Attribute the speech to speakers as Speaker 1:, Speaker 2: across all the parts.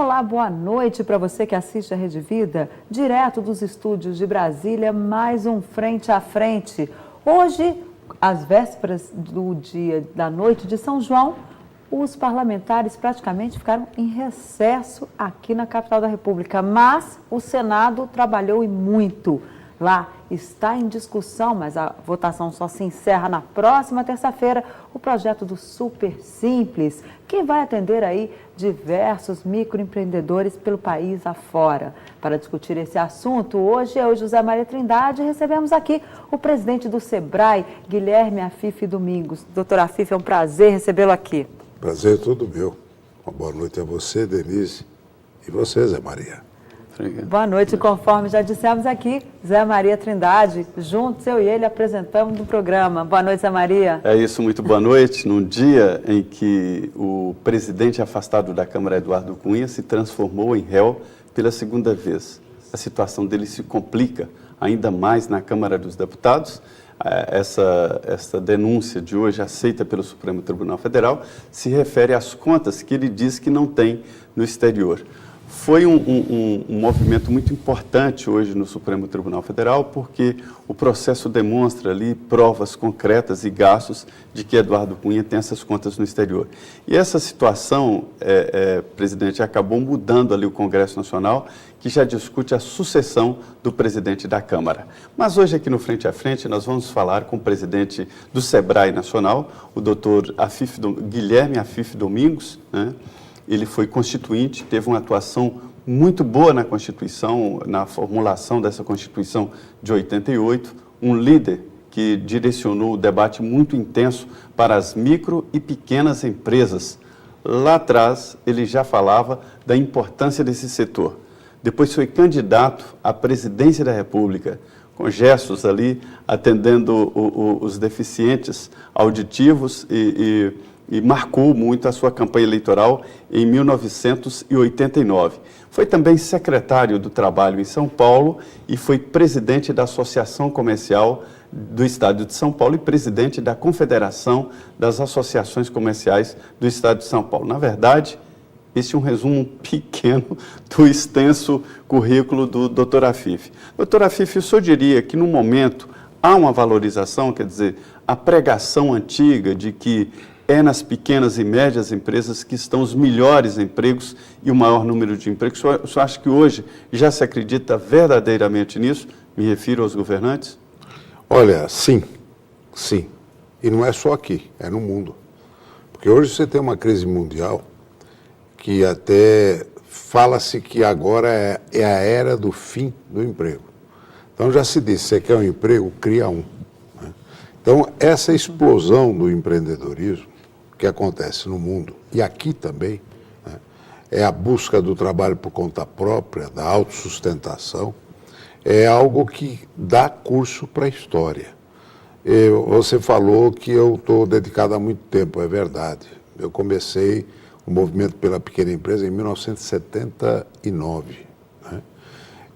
Speaker 1: Olá, boa noite para você que assiste a Rede Vida, direto dos estúdios de Brasília, mais um Frente a Frente. Hoje, às vésperas do dia da noite de São João, os parlamentares praticamente ficaram em recesso aqui na capital da República, mas o Senado trabalhou e muito. Lá está em discussão, mas a votação só se encerra na próxima terça-feira, o projeto do Super Simples, que vai atender aí diversos microempreendedores pelo país afora. Para discutir esse assunto, hoje eu, José Maria Trindade, recebemos aqui o presidente do SEBRAE, Guilherme Afife Domingos. Doutor Afife, é um prazer recebê-lo aqui.
Speaker 2: Prazer é todo meu. Uma boa noite a você, Denise, e você, Zé Maria.
Speaker 1: Boa noite, conforme já dissemos aqui, Zé Maria Trindade, juntos eu e ele apresentamos no programa. Boa noite, Zé Maria.
Speaker 3: É isso, muito boa noite. Num dia em que o presidente afastado da Câmara, Eduardo Cunha, se transformou em réu pela segunda vez. A situação dele se complica ainda mais na Câmara dos Deputados. Essa denúncia de hoje, aceita pelo Supremo Tribunal Federal, se refere às contas que ele diz que não tem no exterior. Foi um movimento muito importante hoje no Supremo Tribunal Federal, porque o processo demonstra ali provas concretas e gastos de que Eduardo Cunha tem essas contas no exterior. E essa situação, presidente, acabou mudando ali o Congresso Nacional, que já discute a sucessão do presidente da Câmara. Mas hoje aqui no Frente a Frente nós vamos falar com o presidente do SEBRAE Nacional, o doutor Guilherme Afife Domingos, né? Ele foi constituinte, teve uma atuação muito boa na Constituição, na formulação dessa Constituição de 88, um líder que direcionou o debate muito intenso para as micro e pequenas empresas. Lá atrás, ele já falava da importância desse setor. Depois foi candidato à presidência da República, com gestos ali, atendendo os deficientes auditivos e marcou muito a sua campanha eleitoral em 1989. Foi também secretário do Trabalho em São Paulo e foi presidente da Associação Comercial do Estado de São Paulo e presidente da Confederação das Associações Comerciais do Estado de São Paulo. Na verdade, esse é um resumo pequeno do extenso currículo do Dr. Afife. Dr. Afife, o senhor diria que no momento há uma valorização, quer dizer, a pregação antiga de que é nas pequenas e médias empresas que estão os melhores empregos e o maior número de empregos. O senhor acha que hoje já se acredita verdadeiramente nisso? Me refiro aos governantes?
Speaker 2: Olha, sim. E não é só aqui, é no mundo. Porque hoje você tem uma crise mundial que até fala-se que agora é a era do fim do emprego. Então já se disse, você quer um emprego, cria um. Né? Então essa explosão do empreendedorismo que acontece no mundo, e aqui também, né, é a busca do trabalho por conta própria, da autossustentação, é algo que dá curso para a história. Você falou que eu estou dedicado há muito tempo, é verdade. Eu comecei o movimento pela pequena empresa em 1979. Né?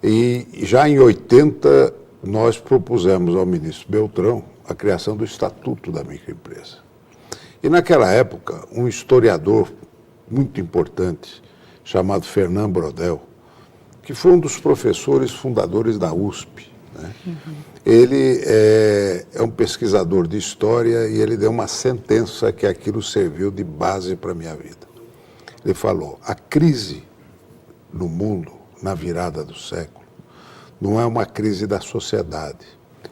Speaker 2: E já em 80, nós propusemos ao ministro Beltrão a criação do Estatuto da Microempresa. E naquela época, um historiador muito importante, chamado Fernando Brodel, que foi um dos professores fundadores da USP, né? Ele é um pesquisador de história e ele deu uma sentença que aquilo serviu de base para a minha vida. Ele falou, a crise no mundo, na virada do século, não é uma crise da sociedade,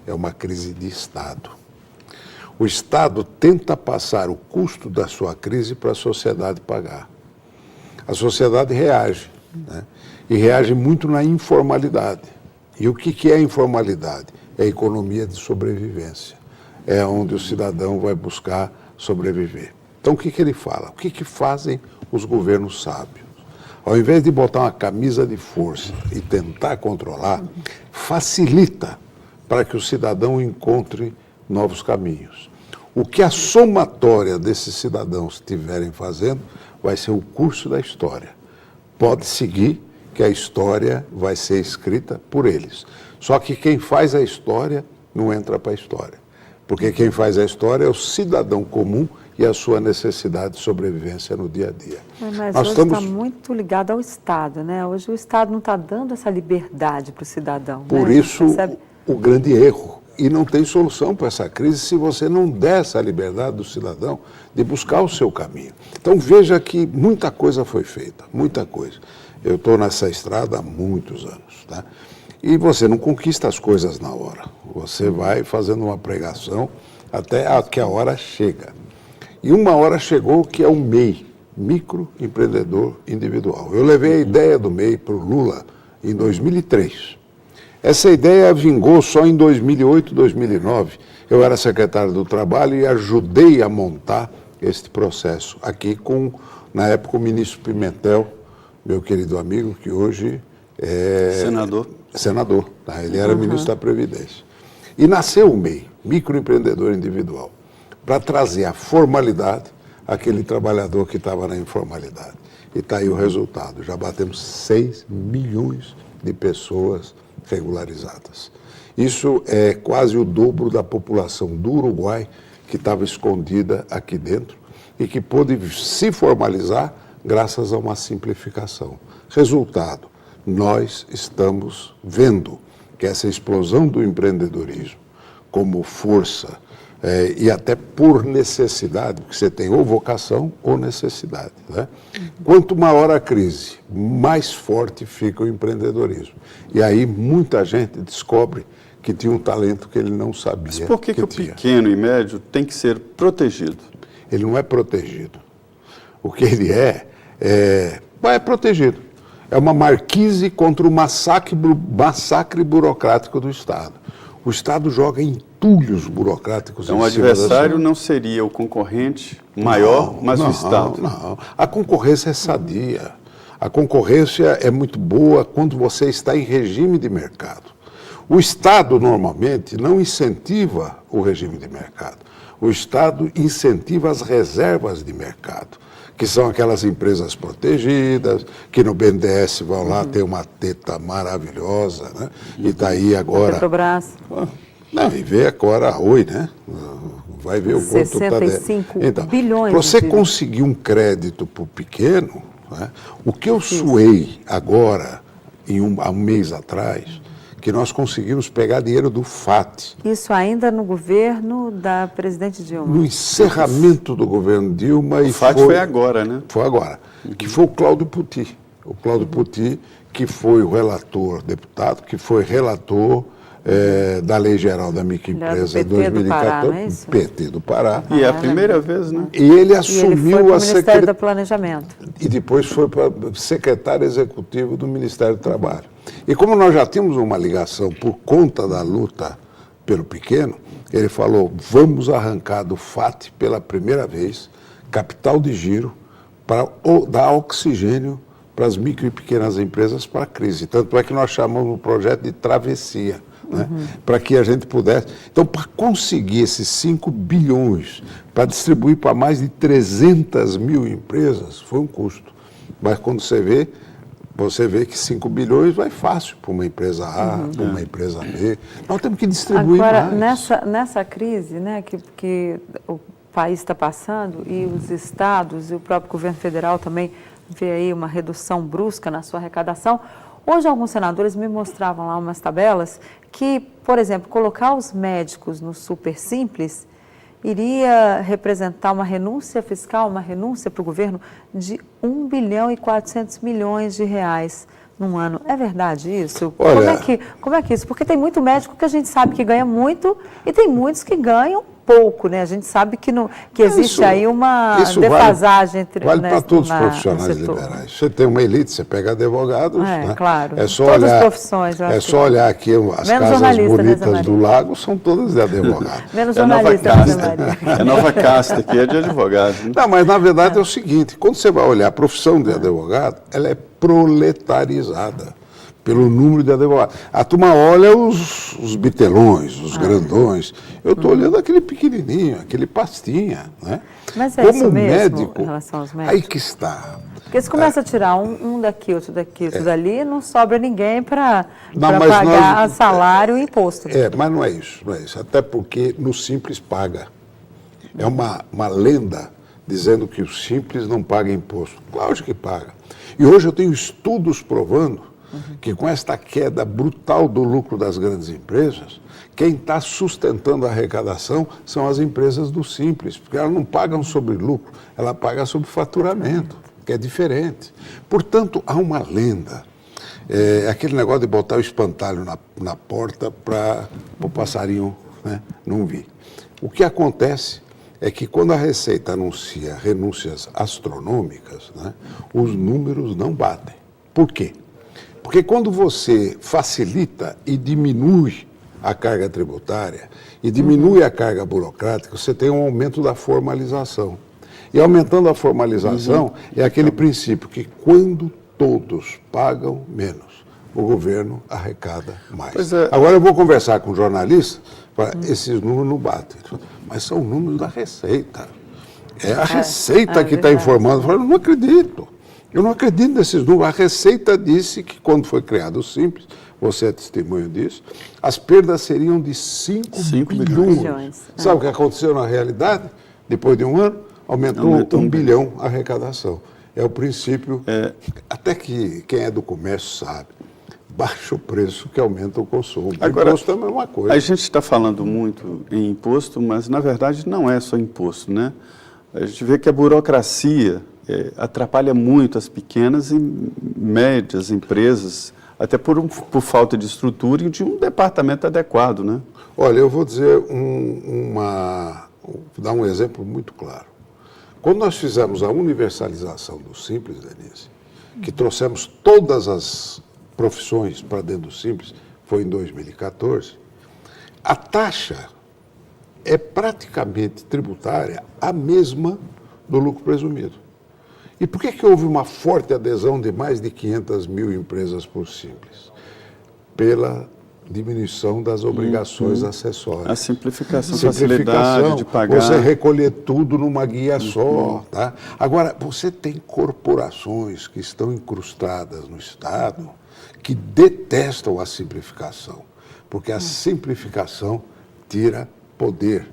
Speaker 2: é uma crise de Estado. O Estado tenta passar o custo da sua crise para a sociedade pagar. A sociedade reage, né? E reage muito na informalidade. E o que é a informalidade? É a economia de sobrevivência. É onde o cidadão vai buscar sobreviver. Então o que ele fala? O que fazem os governos sábios? Ao invés de botar uma camisa de força e tentar controlar, facilita para que o cidadão encontre novos caminhos. O que a somatória desses cidadãos estiverem fazendo vai ser o curso da história. Pode seguir que a história vai ser escrita por eles. Só que quem faz a história não entra para a história. Porque quem faz a história é o cidadão comum e a sua necessidade de sobrevivência no dia a dia.
Speaker 1: Mas
Speaker 2: Nós
Speaker 1: hoje está muito ligado ao Estado, né? Hoje o Estado não está dando essa liberdade para o cidadão.
Speaker 2: Por
Speaker 1: né?
Speaker 2: isso, o grande erro. E não tem solução para essa crise se você não der essa liberdade do cidadão de buscar o seu caminho. Então veja que muita coisa foi feita, muita coisa. Eu estou nessa estrada há muitos anos, tá? E você não conquista as coisas na hora. Você vai fazendo uma pregação até que a hora chega. E uma hora chegou que é o MEI, microempreendedor individual. Eu levei a ideia do MEI para o Lula em 2003. Essa ideia vingou só em 2008, 2009. Eu era secretário do Trabalho e ajudei a montar este processo aqui com, na época, o ministro Pimentel, meu querido amigo, que hoje é senador, tá? Ele era ministro da Previdência. E nasceu o MEI, microempreendedor individual, para trazer a formalidade àquele trabalhador que estava na informalidade. E está aí o resultado. Já batemos 6 milhões de pessoas regularizadas. Isso é quase o dobro da população do Uruguai que estava escondida aqui dentro e que pôde se formalizar graças a uma simplificação. Resultado, nós estamos vendo que essa explosão do empreendedorismo como força e até por necessidade, porque você tem ou vocação ou necessidade, né? Quanto maior a crise, mais forte fica o empreendedorismo. E aí muita gente descobre que tinha um talento que ele não sabia.
Speaker 3: Mas por que o pequeno e médio tem que ser protegido?
Speaker 2: Ele não é protegido. O que ele é protegido. É uma marquise contra o massacre burocrático do Estado. O Estado joga entulhos burocráticos
Speaker 3: em cima da sociedade. Então o adversário não seria o concorrente maior, mas o Estado?
Speaker 2: Não, a concorrência é sadia. A concorrência é muito boa quando você está em regime de mercado. O Estado, normalmente, não incentiva o regime de mercado. O Estado incentiva as reservas de mercado, que são aquelas empresas protegidas, que no BNDES vão lá ter uma teta maravilhosa, né? E está aí agora...
Speaker 1: Petrobras.
Speaker 2: Não, e vê agora a Oi, né? Vai ver o quanto está...
Speaker 1: 65
Speaker 2: então,
Speaker 1: bilhões.
Speaker 2: Para você conseguir um crédito para o pequeno, né? O que eu suei agora, há um mês atrás, que nós conseguimos pegar dinheiro do FAT.
Speaker 1: Isso ainda no governo da presidente Dilma.
Speaker 2: No encerramento do governo Dilma.
Speaker 3: O FAT foi agora, né?
Speaker 2: Foi agora. Que foi o Cláudio Puti. O Cláudio Puti, que foi o relator, deputado, que foi relator da Lei Geral da Microempresa em 2014. Pará, não é isso? PT do Pará.
Speaker 3: E é a primeira vez, né?
Speaker 2: E ele assumiu
Speaker 1: a Ministério do Planejamento.
Speaker 2: E depois foi para secretário executivo do Ministério do Trabalho. E como nós já tínhamos uma ligação por conta da luta pelo pequeno, ele falou, vamos arrancar do FAT pela primeira vez capital de giro para dar oxigênio para as micro e pequenas empresas para a crise. Tanto é que nós chamamos o projeto de travessia, né? Para que a gente pudesse... Então, para conseguir esses 5 bilhões, para distribuir para mais de 300 mil empresas, foi um custo. Mas quando você vê que 5 bilhões vai fácil para uma empresa A, para uma empresa B. Nós temos que distribuir mais.
Speaker 1: Nessa crise, né, que o país está passando, e os estados e o próprio governo federal também vê aí uma redução brusca na sua arrecadação, hoje alguns senadores me mostravam lá umas tabelas que, por exemplo, colocar os médicos no super simples iria representar uma renúncia fiscal, uma renúncia para o governo de 1 bilhão e 400 milhões de reais num ano. É verdade isso?
Speaker 2: Olha,
Speaker 1: como é que isso? Porque tem muito médico que a gente sabe que ganha muito e tem muitos que ganham pouco, né? A gente sabe que existe aí uma defasagem entre...
Speaker 2: Vale para todos os profissionais liberais. Você tem uma elite, você pega advogados, né?
Speaker 1: Claro.
Speaker 2: É só
Speaker 1: todas
Speaker 2: olhar,
Speaker 1: as profissões.
Speaker 2: É só olhar aqui as casas bonitas do Lago, são todas de advogados.
Speaker 1: Menos jornalista,
Speaker 3: É nova casta, aqui é de advogado. Né?
Speaker 2: Não, mas na verdade é o seguinte, quando você vai olhar a profissão de advogado, ela é proletarizada pelo número de advogados. A turma olha os bitelões, os grandões. Eu estou olhando aquele pequenininho, aquele pastinha, né?
Speaker 1: Mas é
Speaker 2: como
Speaker 1: isso mesmo
Speaker 2: médico,
Speaker 1: em relação aos médicos?
Speaker 2: Aí que está.
Speaker 1: Porque se começa a tirar um daqui, outro daqui, outro dali, não sobra ninguém para pagar salário e imposto.
Speaker 2: Mas não é isso, não é isso. Até porque no Simples paga. É uma lenda dizendo que o simples não paga imposto. Claro que paga. E hoje eu tenho estudos provando que com esta queda brutal do lucro das grandes empresas, quem está sustentando a arrecadação são as empresas do simples, porque elas não pagam sobre lucro, ela paga sobre faturamento, que é diferente. Portanto, há uma lenda, aquele negócio de botar o espantalho na porta para o passarinho, né, não vir. O que acontece é que quando a Receita anuncia renúncias astronômicas, né, os números não batem. Por quê? Porque quando você facilita e diminui a carga tributária e diminui a carga burocrática, você tem um aumento da formalização. E aumentando a formalização é aquele princípio que quando todos pagam menos, o governo arrecada mais. Agora eu vou conversar com jornalistas, esses números não batem, mas são números da Receita. É a Receita que está informando. Eu falo, não acredito. Eu não acredito nesses números. A Receita disse que quando foi criado o Simples, você é testemunho disso, as perdas seriam de 5 bilhões. Sabe o que aconteceu na realidade? Depois de um ano, aumentou 1 bilhão a arrecadação. É o princípio, até que quem é do comércio sabe, baixa o preço que aumenta o consumo.
Speaker 3: Agora,
Speaker 2: imposto é a mesma coisa.
Speaker 3: A gente está falando muito em imposto, mas na verdade não é só imposto, né? A gente vê que a burocracia atrapalha muito as pequenas e médias empresas, até por falta de estrutura e de um departamento adequado, né?
Speaker 2: Olha, eu vou dizer dar um exemplo muito claro. Quando nós fizemos a universalização do Simples, Denise, que trouxemos todas as profissões para dentro do Simples, foi em 2014, a taxa é praticamente tributária a mesma do lucro presumido. E por que houve uma forte adesão de mais de 500 mil empresas por Simples? Pela diminuição das obrigações acessórias.
Speaker 3: A simplificação, facilidade de pagar.
Speaker 2: Você recolher tudo numa guia só. Tá? Agora, você tem corporações que estão incrustadas no Estado que detestam a simplificação, porque a simplificação tira poder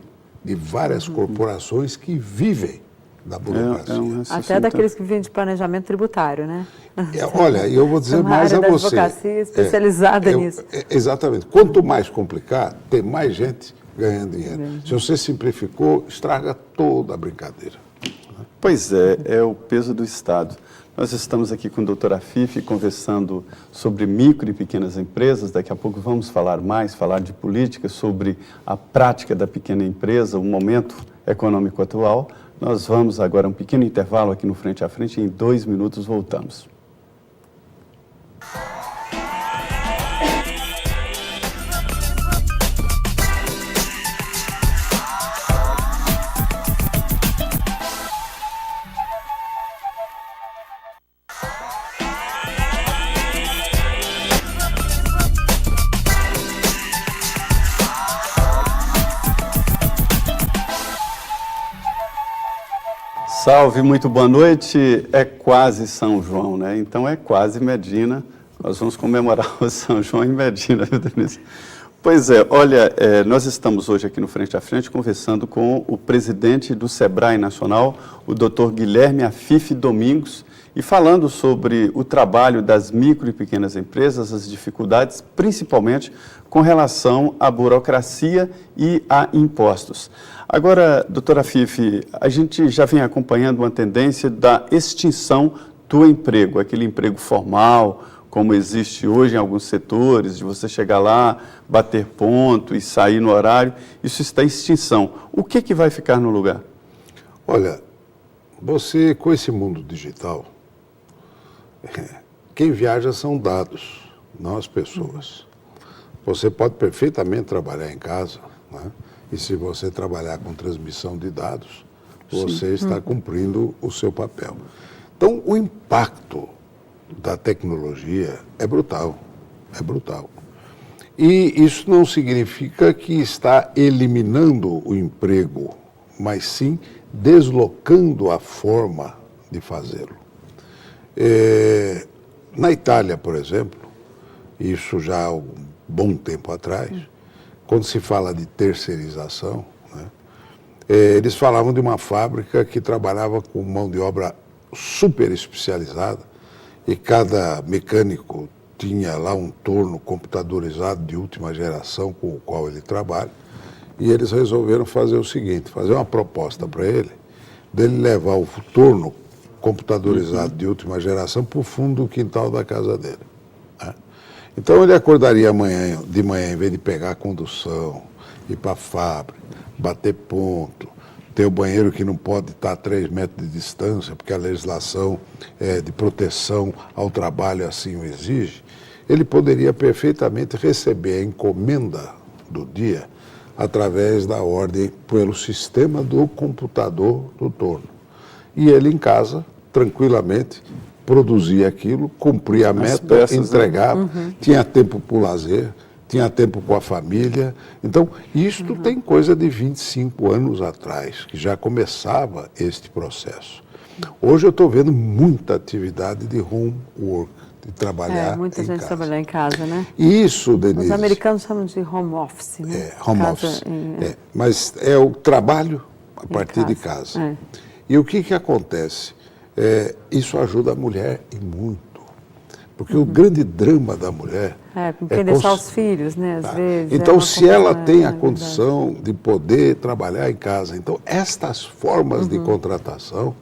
Speaker 2: de várias corporações que vivem da burocracia.
Speaker 1: Até daqueles que vivem de planejamento tributário, né?
Speaker 2: Olha, eu vou dizer mais a você.
Speaker 1: Uma área da advocacia especializada nisso.
Speaker 2: Exatamente. Quanto mais complicado, tem mais gente ganhando dinheiro. Se você simplificou, estraga toda a brincadeira.
Speaker 3: Pois é o peso do Estado. Nós estamos aqui com a doutora Afife conversando sobre micro e pequenas empresas. Daqui a pouco vamos falar de política, sobre a prática da pequena empresa, o momento econômico atual. Nós vamos agora a um pequeno intervalo aqui no Frente a Frente e em 2 minutos voltamos. Salve, muito boa noite. É quase São João, né? Então é quase Medina. Nós vamos comemorar o São João em Medina, viu, Denise? Pois é, olha, nós estamos hoje aqui no Frente a Frente conversando com o presidente do Sebrae Nacional, o Dr. Guilherme Afife Domingos, e falando sobre o trabalho das micro e pequenas empresas, as dificuldades, principalmente com relação à burocracia e a impostos. Agora, doutora Afife, a gente já vem acompanhando uma tendência da extinção do emprego, aquele emprego formal, como existe hoje em alguns setores, de você chegar lá, bater ponto e sair no horário, isso está em extinção. O que vai ficar no lugar?
Speaker 2: Olha, você, com esse mundo digital, quem viaja são dados, não as pessoas. Você pode perfeitamente trabalhar em casa, né? E se você trabalhar com transmissão de dados, você está cumprindo o seu papel. Então, o impacto da tecnologia é brutal, E isso não significa que está eliminando o emprego, mas sim deslocando a forma de fazê-lo. Na Itália, por exemplo, isso já há um bom tempo atrás, quando se fala de terceirização, né, Eles falavam de uma fábrica que trabalhava com mão de obra super especializada e cada mecânico tinha lá um torno computadorizado de última geração com o qual ele trabalha. E eles resolveram fazer o seguinte, fazer uma proposta para ele, dele levar o torno computadorizado de última geração para o fundo do quintal da casa dele. Né? Então ele acordaria de manhã, em vez de pegar a condução, ir para a fábrica, bater ponto, ter o banheiro que não pode estar a 3 metros de distância, porque a legislação de proteção ao trabalho assim o exige, ele poderia perfeitamente receber a encomenda do dia através da ordem pelo sistema do computador do torno. E ele em casa, tranquilamente, produzia aquilo, cumpria a meta, entregava, tinha tempo para o lazer, tinha tempo com a família. Então, isto tem coisa de 25 anos atrás, que já começava este processo. Hoje eu estou vendo muita atividade de home work, de trabalhar
Speaker 1: muita gente
Speaker 2: casa.
Speaker 1: trabalhar em casa, né?
Speaker 2: E isso, Denise...
Speaker 1: Os americanos chamam de home office, né?
Speaker 2: Home office. Mas é o trabalho a partir de casa. E o que acontece? Isso ajuda a mulher e muito. Porque o grande drama da mulher...
Speaker 1: com quem deixar os filhos, né? Às vezes.
Speaker 2: Então, se ela tem a condição de poder trabalhar em casa, então, estas formas de contratação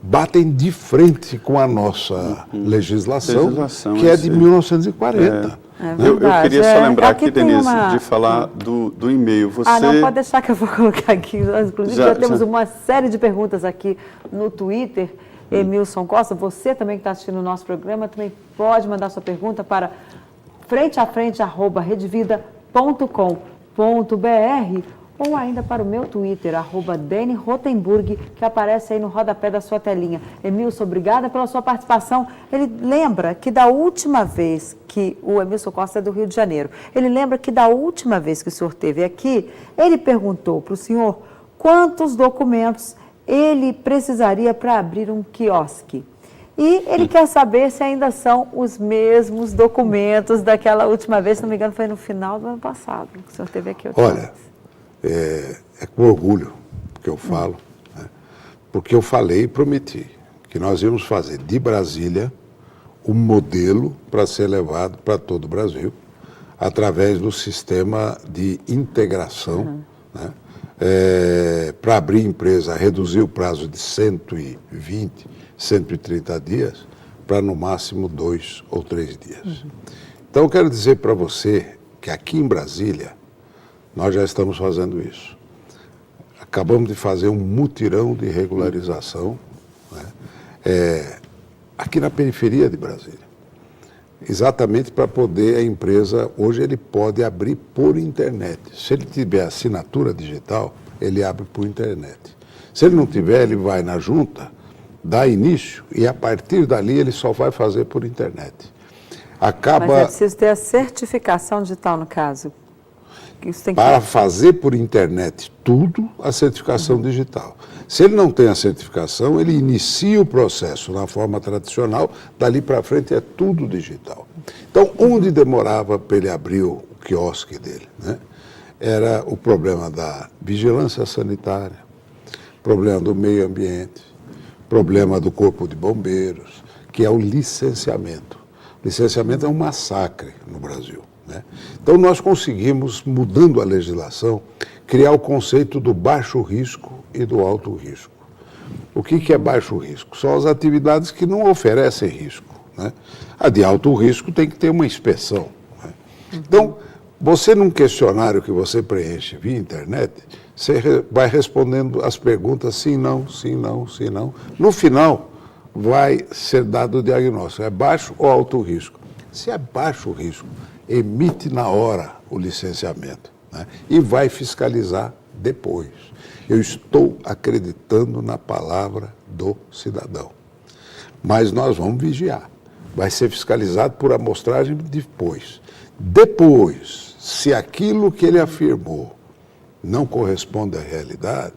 Speaker 2: batem de frente com a nossa legislação que é de 1940.
Speaker 3: Eu queria só lembrar aqui, Denise, de falar do e-mail. Você...
Speaker 1: não, pode deixar que eu vou colocar aqui. Inclusive, já temos uma série de perguntas aqui no Twitter. Emilson Costa, você também que está assistindo o nosso programa, também pode mandar sua pergunta para frenteafrente@redvida.com.br ou ainda para o meu Twitter, @DeniRotenburg, que aparece aí no rodapé da sua telinha. Emilson, obrigada pela sua participação. Ele lembra que da última vez que o Emilson Costa é do Rio de Janeiro, ele lembra que da última vez que o senhor esteve aqui, ele perguntou para o senhor quantos documentos ele precisaria para abrir um quiosque. E ele quer saber se ainda são os mesmos documentos daquela última vez, se não me engano, foi no final do ano passado, que o senhor esteve aqui.
Speaker 2: Olha, é com orgulho que eu falo, né? Porque eu falei e prometi que nós íamos fazer de Brasília um modelo para ser levado para todo o Brasil, através do sistema de integração, né? Para abrir empresa, reduzir o prazo de 120, 130 dias para no máximo 2 ou 3 dias. Então eu quero dizer para você que aqui em Brasília nós já estamos fazendo isso. Acabamos de fazer um mutirão de regularização, né? Aqui na periferia de Brasília. Exatamente para poder a empresa, hoje ele pode abrir por internet. Se ele tiver assinatura digital, ele abre por internet. Se ele não tiver, ele vai na junta, dá início e a partir dali ele só vai fazer por internet.
Speaker 1: Mas é preciso ter a certificação digital no caso. Isso tem que...
Speaker 2: Para fazer por internet tudo, a certificação digital. Se ele não tem a certificação, ele inicia o processo na forma tradicional, dali para frente é tudo digital. Então, onde demorava para ele abrir o quiosque dele, né? Era o problema da vigilância sanitária, problema do meio ambiente, problema do corpo de bombeiros, que é o licenciamento. Licenciamento é um massacre no Brasil, né? Então nós conseguimos, mudando a legislação, criar o conceito do baixo risco e do alto risco. O que é baixo risco? São as atividades que não oferecem risco, né? A de alto risco tem que ter uma inspeção, né? Então, você num questionário que você preenche via internet, você vai respondendo as perguntas sim, não, sim, não, sim, não. No final, vai ser dado o diagnóstico, é baixo ou alto risco. Se é baixo risco, emite na hora o licenciamento, né? E vai fiscalizar depois. Eu estou acreditando na palavra do cidadão. Mas nós vamos vigiar. Vai ser fiscalizado por amostragem depois. Depois, se aquilo que ele afirmou não corresponde à realidade,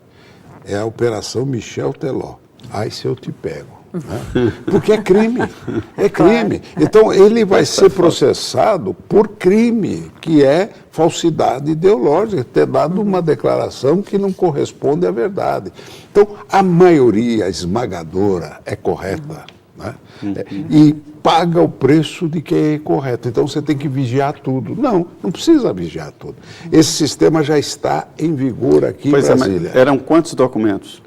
Speaker 2: é a Operação Michel Teló. Aí se eu te pego. Né? Porque é crime. É crime. Então, ele vai ser processado por crime, que é falsidade ideológica, ter dado uma declaração que não corresponde à verdade. Então, a maioria esmagadora é correta. Né? E paga o preço de quem é correto. Então você tem que vigiar tudo. Não precisa vigiar tudo. Esse sistema já está em vigor aqui em Brasília.
Speaker 3: Eram quantos documentos?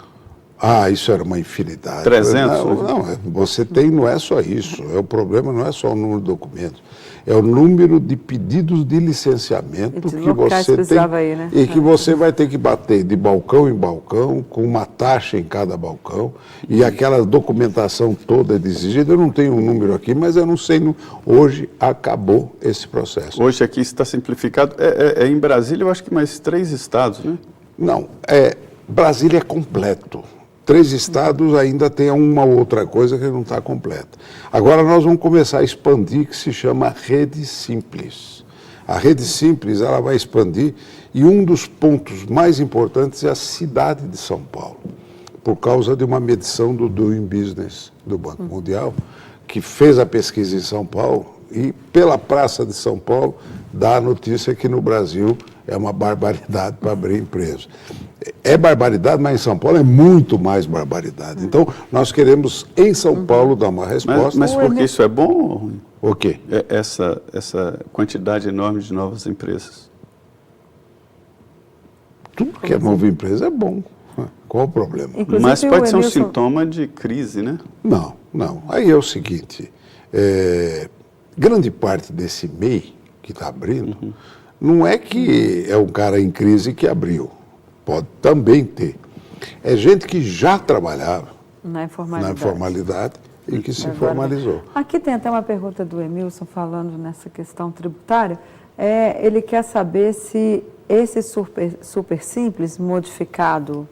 Speaker 2: Isso era uma infinidade.
Speaker 3: 300?
Speaker 2: Não, você tem, não é só isso. O problema não é só o número de documentos. É o número de pedidos de licenciamento que você tem
Speaker 1: aí, né?
Speaker 2: e que você vai ter que bater de balcão em balcão, com uma taxa em cada balcão, e aquela documentação toda exigida. Eu não tenho um número aqui, mas eu não sei. Hoje acabou esse processo.
Speaker 3: Hoje aqui está simplificado. Em Brasília, eu acho que mais 3 estados, né?
Speaker 2: Não, Brasília é completo. 3 estados ainda tem uma outra coisa que não está completa. Agora nós vamos começar a expandir, que se chama Rede Simples. A Rede Simples, ela vai expandir, e um dos pontos mais importantes é a cidade de São Paulo, por causa de uma medição do Doing Business do Banco Mundial, que fez a pesquisa em São Paulo, e pela Praça de São Paulo dá a notícia que no Brasil é uma barbaridade para abrir empresa. É barbaridade, mas em São Paulo é muito mais barbaridade. Então, nós queremos, em São Paulo, dar uma resposta.
Speaker 3: Mas por que isso é bom ou ruim?
Speaker 2: O quê?
Speaker 3: Essa quantidade enorme de novas empresas.
Speaker 2: Tudo que é nova empresa é bom. Qual o problema?
Speaker 1: Inclusive,
Speaker 3: mas pode ser um sintoma de crise, né?
Speaker 2: Não. Aí é o seguinte, grande parte desse MEI que está abrindo, não é que é um cara em crise que abriu. Pode também ter. É gente que já trabalhava na informalidade e que se formalizou.
Speaker 1: Aqui tem até uma pergunta do Emilson falando nessa questão tributária. Ele quer saber se esse super simples modificado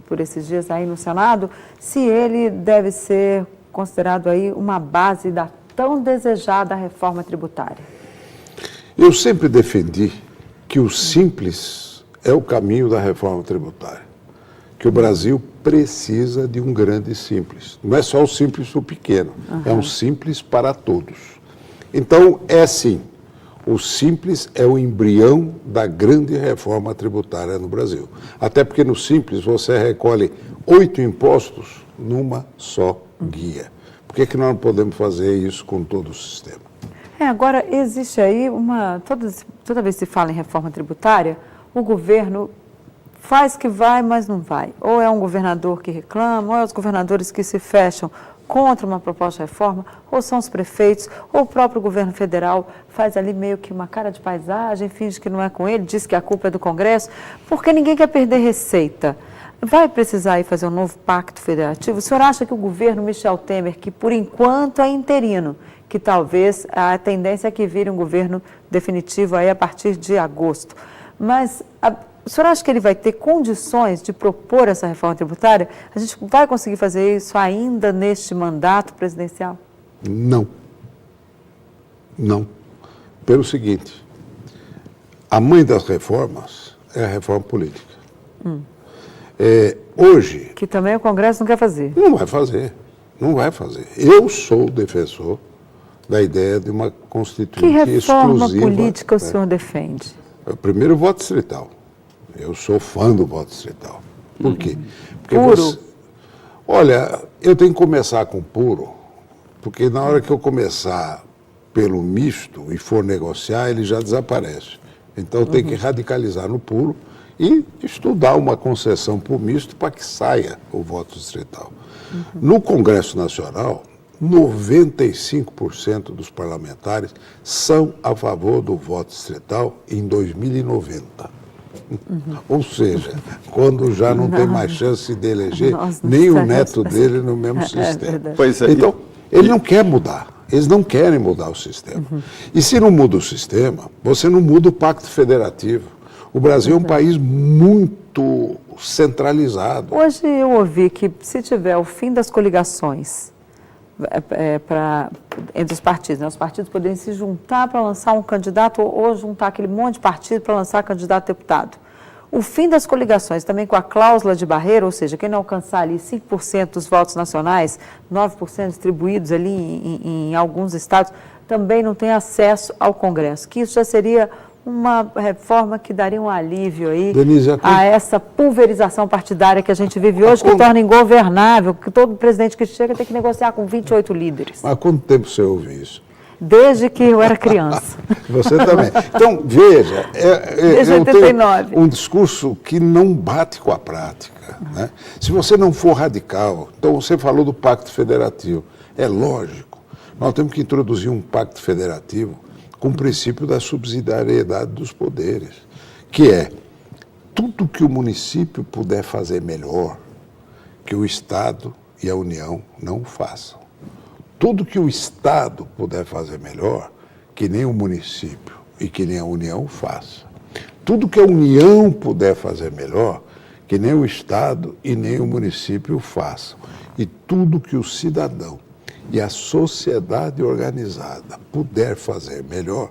Speaker 1: por esses dias aí no Senado, se ele deve ser considerado aí uma base da tão desejada reforma tributária.
Speaker 2: Eu sempre defendi que o simples é o caminho da reforma tributária, que o Brasil precisa de um grande simples. Não é só o simples o pequeno, é um simples para todos. Então, sim, o simples é o embrião da grande reforma tributária no Brasil. Até porque no simples você recolhe 8 impostos numa só guia. Por que nós não podemos fazer isso com todo o sistema?
Speaker 1: Agora, existe aí toda vez que se fala em reforma tributária, o governo faz que vai, mas não vai. Ou é um governador que reclama, ou é os governadores que se fecham contra uma proposta de reforma, ou são os prefeitos, ou o próprio governo federal faz ali meio que uma cara de paisagem, finge que não é com ele, diz que a culpa é do Congresso, porque ninguém quer perder receita. Vai precisar aí fazer um novo pacto federativo? O senhor acha que o governo Michel Temer, que por enquanto é interino, que talvez a tendência é que vire um governo definitivo aí a partir de agosto, mas o senhor acha que ele vai ter condições de propor essa reforma tributária? A gente vai conseguir fazer isso ainda neste mandato presidencial?
Speaker 2: Não. Pelo seguinte, a mãe das reformas é a reforma política. Hoje...
Speaker 1: Que também o Congresso não quer fazer.
Speaker 2: Não vai fazer. Eu sou defensor da ideia de uma constituinte exclusiva.
Speaker 1: Que reforma política o senhor defende?
Speaker 2: Primeiro, o voto distrital. Eu sou fã do voto distrital. Por quê? Porque
Speaker 1: puro?
Speaker 2: Olha, eu tenho que começar com puro, porque na hora que eu começar pelo misto e for negociar, ele já desaparece. Então, tem que radicalizar no puro e estudar uma concessão para o misto para que saia o voto distrital. No Congresso Nacional, 95% dos parlamentares são a favor do voto distrital em 2090. Ou seja, quando já não tem mais chance de eleger nem o neto dele no mesmo sistema. Então, ele não quer mudar. Eles não querem mudar o sistema. E se não muda o sistema, você não muda o pacto federativo. O Brasil é um país muito centralizado.
Speaker 1: Hoje eu ouvi que se tiver o fim das coligações entre os partidos, né? Os partidos poderiam se juntar para lançar um candidato ou juntar aquele monte de partido para lançar candidato a deputado. o fim das coligações, também com a cláusula de barreira, ou seja, quem não alcançar ali 5% dos votos nacionais, 9% distribuídos ali em alguns estados, também não tem acesso ao Congresso, que isso já seria uma reforma que daria um alívio aí, Denise, a essa pulverização partidária que a gente vive hoje, que torna ingovernável, que todo presidente que chega tem que negociar com 28 líderes.
Speaker 2: Há quanto tempo você ouve isso?
Speaker 1: Desde que eu era criança.
Speaker 2: Você também. Então, veja,
Speaker 1: desde 89.
Speaker 2: Tenho um discurso que não bate com a prática. Né? Se você não for radical, então você falou do Pacto Federativo. É lógico, nós temos que introduzir um Pacto Federativo com o princípio da subsidiariedade dos poderes, que é tudo que o município puder fazer melhor, que o Estado e a União não façam. Tudo que o Estado puder fazer melhor, que nem o município e que nem a União faça. Tudo que a União puder fazer melhor, que nem o Estado e nem o município façam. E tudo que o cidadão e a sociedade organizada puder fazer melhor,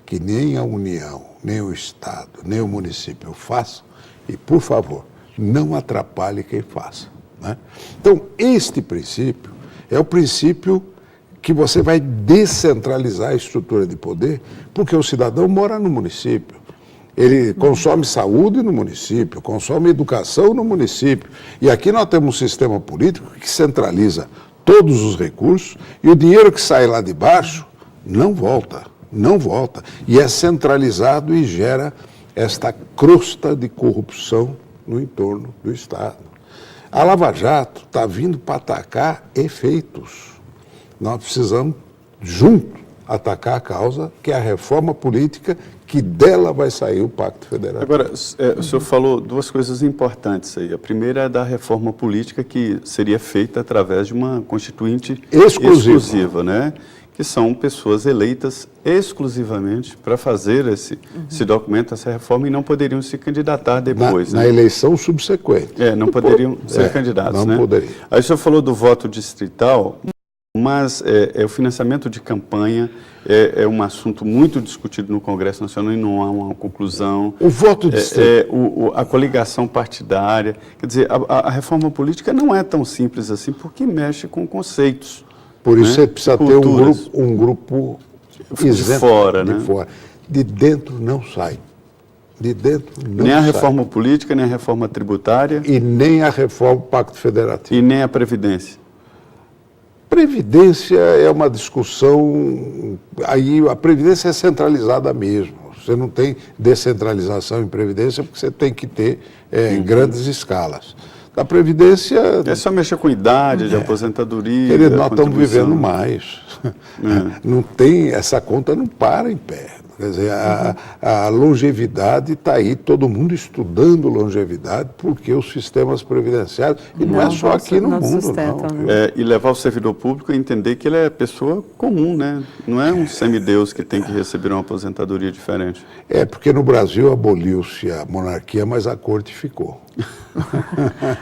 Speaker 2: que nem a União, nem o Estado, nem o município façam, e, por favor, não atrapalhe quem faça. Né? Então, este princípio é o princípio que você vai descentralizar a estrutura de poder, porque o cidadão mora no município. Ele consome saúde no município, consome educação no município. E aqui nós temos um sistema político que centraliza todos os recursos e o dinheiro que sai lá de baixo não volta. E é centralizado e gera esta crosta de corrupção no entorno do Estado. A Lava Jato está vindo para atacar efeitos. Nós precisamos, junto, atacar a causa, que é a reforma política, que dela vai sair o Pacto Federativo.
Speaker 3: Agora, o senhor falou duas coisas importantes aí. A primeira é da reforma política, que seria feita através de uma constituinte exclusiva, né? Que são pessoas eleitas exclusivamente para fazer esse documento, essa reforma, e não poderiam se candidatar depois.
Speaker 2: Na eleição subsequente.
Speaker 3: Não poderiam ser candidatos,
Speaker 2: não poderia.
Speaker 3: Aí o senhor falou do voto distrital, mas o financiamento de campanha é um assunto muito discutido no Congresso Nacional e não há uma conclusão.
Speaker 2: O voto distrital.
Speaker 3: A coligação partidária. Quer dizer, a reforma política não é tão simples assim, porque mexe com conceitos.
Speaker 2: Por isso você precisa ter um grupo
Speaker 3: de fora, né?
Speaker 2: De fora. De dentro não sai. De dentro não sai.
Speaker 3: Nem a reforma política, nem a reforma tributária.
Speaker 2: E nem a reforma do Pacto Federativo.
Speaker 3: E nem a Previdência.
Speaker 2: Previdência é uma discussão, aí a Previdência é centralizada mesmo. Você não tem descentralização em Previdência porque você tem que ter grandes escalas. A Previdência...
Speaker 3: É só mexer com idade, de aposentadoria...
Speaker 2: Nós estamos vivendo mais. Não tem, essa conta não para em pé. Quer dizer, a longevidade está aí, todo mundo estudando longevidade, porque os sistemas previdenciários, e não é só aqui no mundo, não.
Speaker 3: E levar o servidor público a entender que ele é pessoa comum, né? Não é um semideus que tem que receber uma aposentadoria diferente.
Speaker 2: Porque no Brasil aboliu-se a monarquia, mas a corte ficou.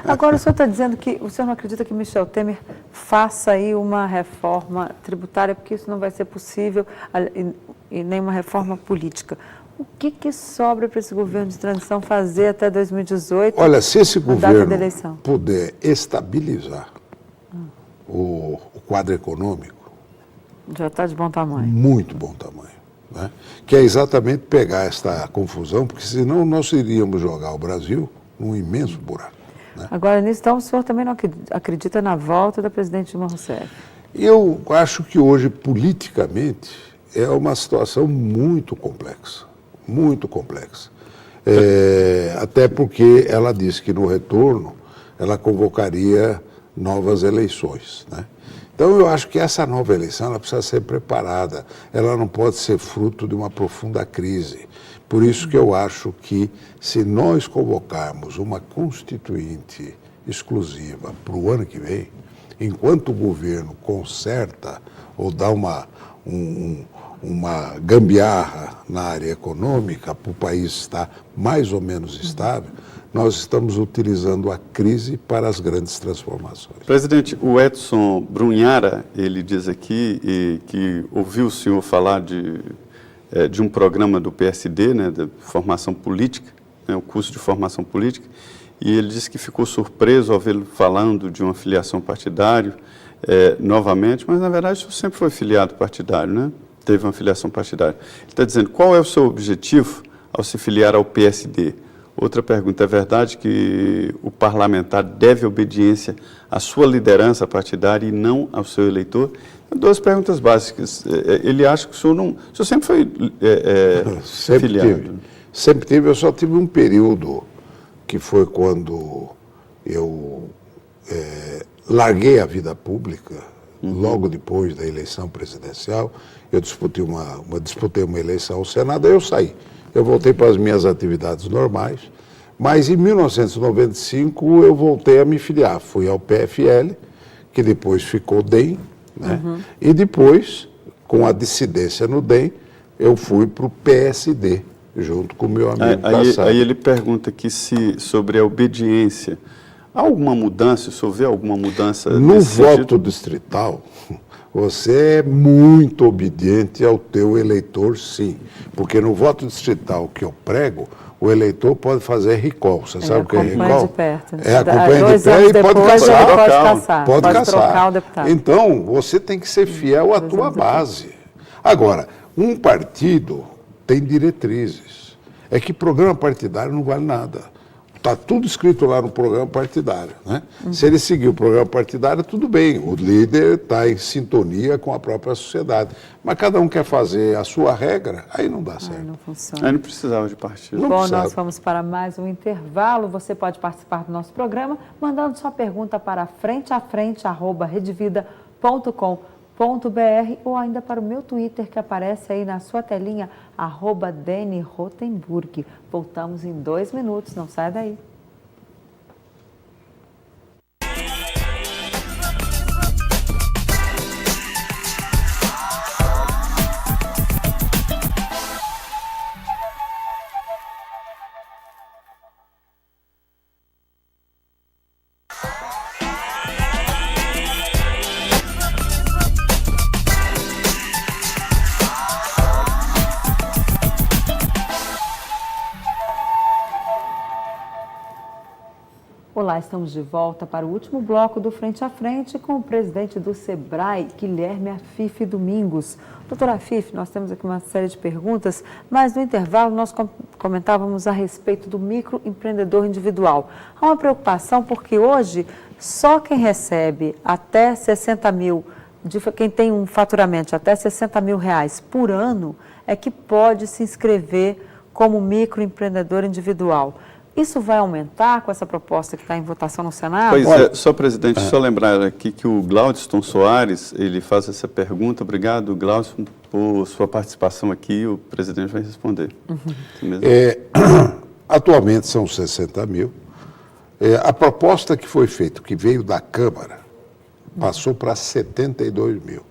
Speaker 1: Agora, o senhor está dizendo que o senhor não acredita que Michel Temer faça aí uma reforma tributária, porque isso não vai ser possível, e nem uma reforma política. O que sobra para esse governo de transição fazer até 2018?
Speaker 2: Olha, se esse governo puder estabilizar o quadro econômico...
Speaker 1: Já está de bom tamanho.
Speaker 2: Muito bom tamanho. Né? Que é exatamente pegar esta confusão, porque senão nós iríamos jogar o Brasil num imenso buraco. Né?
Speaker 1: Agora, nisso, então, o senhor também não acredita na volta da presidente Dilma Rousseff?
Speaker 2: Eu acho que hoje, politicamente, é uma situação muito complexa. Muito complexa. Até porque ela disse que no retorno ela convocaria novas eleições. Né? Então, eu acho que essa nova eleição ela precisa ser preparada. Ela não pode ser fruto de uma profunda crise. Por isso que eu acho que, se nós convocarmos uma constituinte exclusiva para o ano que vem, enquanto o governo conserta ou dá uma gambiarra na área econômica, para o país estar mais ou menos estável, nós estamos utilizando a crise para as grandes transformações.
Speaker 3: Presidente, o Edson Brunhara, ele diz aqui que ouviu o senhor falar de um programa do PSD, né, de formação política, né, o curso de formação política, e ele disse que ficou surpreso ao vê-lo falando de uma filiação partidária novamente, mas na verdade o senhor sempre foi filiado partidário, né? Teve uma filiação partidária. Ele está dizendo, qual é o seu objetivo ao se filiar ao PSD? Outra pergunta, é verdade que o parlamentar deve obediência à sua liderança partidária e não ao seu eleitor? Duas perguntas básicas. Ele acha que o senhor não... O senhor sempre foi filiado?
Speaker 2: Sempre tive. Eu só tive um período que foi quando eu larguei a vida pública, logo depois da eleição presidencial. Eu disputei uma eleição ao Senado, aí eu saí. Eu voltei para as minhas atividades normais, mas em 1995 eu voltei a me filiar. Fui ao PFL, que depois ficou DEM, né? E depois, com a dissidência no DEM, eu fui para o PSD, junto com o meu amigo Kassab.
Speaker 3: Aí ele pergunta aqui sobre a obediência. Há alguma mudança, se houver alguma mudança
Speaker 2: no voto distrital, você é muito obediente ao teu eleitor, sim. Porque no voto distrital que eu prego, o eleitor pode fazer recall. Você sabe o que é recall?
Speaker 1: Acompanha de perto.
Speaker 2: Acompanha de perto e pode caçar.
Speaker 1: Pode trocar o deputado.
Speaker 2: Então, você tem que ser fiel à tua base. Agora, um partido tem diretrizes. É que programa partidário não vale nada. Está tudo escrito lá no programa partidário, né? Se ele seguir o programa partidário, tudo bem. O líder está em sintonia com a própria sociedade. Mas cada um quer fazer a sua regra, aí não dá certo.
Speaker 1: Não funciona.
Speaker 3: Aí não precisava de partido.
Speaker 1: Bom, nós vamos para mais um intervalo. Você pode participar do nosso programa mandando sua pergunta para frenteafrente@redevida.com.br ou ainda para o meu Twitter, que aparece aí na sua telinha, @DeniRotenburg. Voltamos em 2 minutos, não sai daí. Olá, estamos de volta para o último bloco do Frente a Frente com o presidente do SEBRAE, Guilherme Afif Domingos. Doutora Afif, nós temos aqui uma série de perguntas, mas no intervalo nós comentávamos a respeito do microempreendedor individual. Há uma preocupação porque hoje só quem recebe até 60 mil, quem tem um faturamento de até 60 mil reais por ano, é que pode se inscrever como microempreendedor individual. Isso vai aumentar com essa proposta que está em votação no Senado?
Speaker 3: Pois é, só presidente, só lembrar aqui que o Glaudston Soares, ele faz essa pergunta. Obrigado, Glaudston, por sua participação aqui. O presidente vai responder.
Speaker 2: Atualmente são 60 mil. A proposta que foi feita, que veio da Câmara, passou para 72 mil.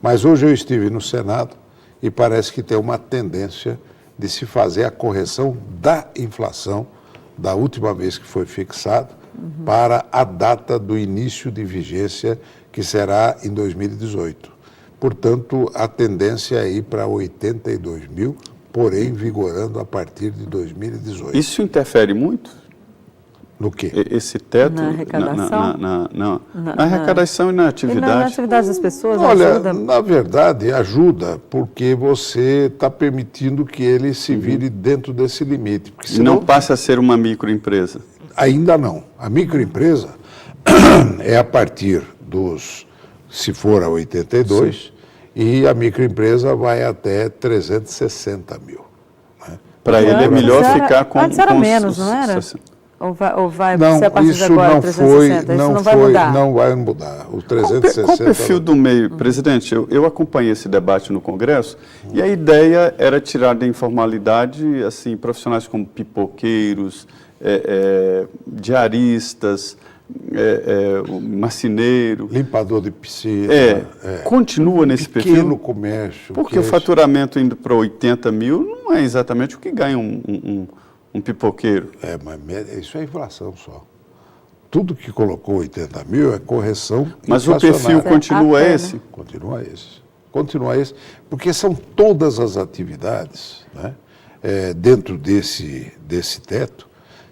Speaker 2: Mas hoje eu estive no Senado e parece que tem uma tendência de se fazer a correção da inflação da última vez que foi fixado para a data do início de vigência, que será em 2018. Portanto, a tendência é ir para 82 mil, porém vigorando a partir de 2018.
Speaker 3: Isso interfere muito?
Speaker 2: No quê?
Speaker 3: Esse teto?
Speaker 1: Na arrecadação?
Speaker 3: Na arrecadação e na atividade.
Speaker 1: E na atividade das pessoas?
Speaker 2: Olha,
Speaker 1: ajuda?
Speaker 2: na verdade, ajuda, porque você está permitindo que ele se vire dentro desse limite. Porque senão,
Speaker 3: não passa a ser uma microempresa?
Speaker 2: Ainda não. A microempresa é a partir dos, se for a 82, sim, e a microempresa vai até 360 mil. Né?
Speaker 3: Para ele é melhor ficar com...
Speaker 1: Antes era menos, não era? Ou vai
Speaker 2: não,
Speaker 1: ser a partir de agora 360? Isso não vai mudar?
Speaker 2: Não vai mudar. O 360...
Speaker 3: Qual o perfil do meio? Presidente, eu acompanhei esse debate no Congresso e a ideia era tirar da informalidade assim, profissionais como pipoqueiros, diaristas, marceneiro.
Speaker 2: Limpador de piscina.
Speaker 3: Continua nesse perfil?
Speaker 2: Pequeno comércio.
Speaker 3: Porque o faturamento indo para 80 mil não é exatamente o que ganha um pipoqueiro.
Speaker 2: Mas isso é inflação só. Tudo que colocou 80 mil é correção.
Speaker 3: Mas o perfil continua esse?
Speaker 2: Continua esse. Continua esse. Porque são todas as atividades, né? dentro desse teto,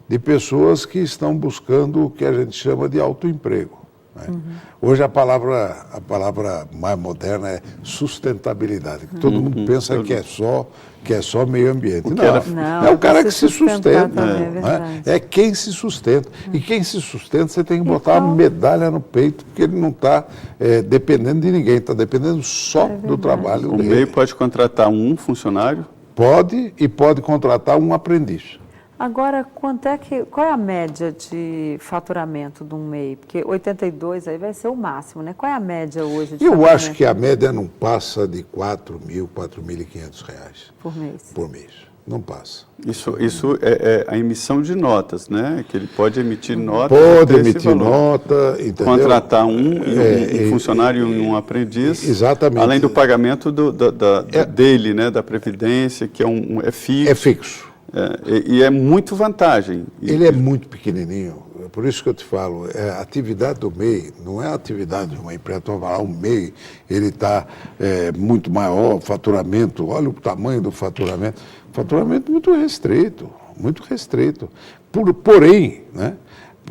Speaker 2: de pessoas que estão buscando o que a gente chama de autoemprego. Né? Hoje a palavra mais moderna é sustentabilidade, que todo mundo pensa que é só meio ambiente. Não, é o cara que se sustenta. Né? É quem se sustenta. E quem se sustenta, você tem que botar a medalha no peito, porque ele não está dependendo de ninguém, está dependendo só do trabalho dele.
Speaker 3: O MEI pode contratar um funcionário?
Speaker 2: Pode, e pode contratar um aprendiz.
Speaker 1: Agora, qual é a média de faturamento de um MEI? Porque 82 aí vai ser o máximo, né? Qual é a média hoje de
Speaker 2: Eu acho que a média não passa de R$ 4.500
Speaker 1: por mês.
Speaker 2: Não passa.
Speaker 3: Isso é a emissão de notas, né? Que ele pode emitir nota.
Speaker 2: Pode emitir nota, entendeu?
Speaker 3: Contratar um funcionário e um aprendiz.
Speaker 2: Exatamente.
Speaker 3: Além do pagamento dele, né? Da Previdência, que é fixo.
Speaker 2: É fixo.
Speaker 3: E é muito vantagem.
Speaker 2: Ele é muito pequenininho, por isso que eu te falo, a atividade do MEI não é a atividade de uma empresa. Então, o MEI, ele está muito maior, faturamento, olha o tamanho do faturamento. Faturamento muito restrito, muito restrito. Porém, né,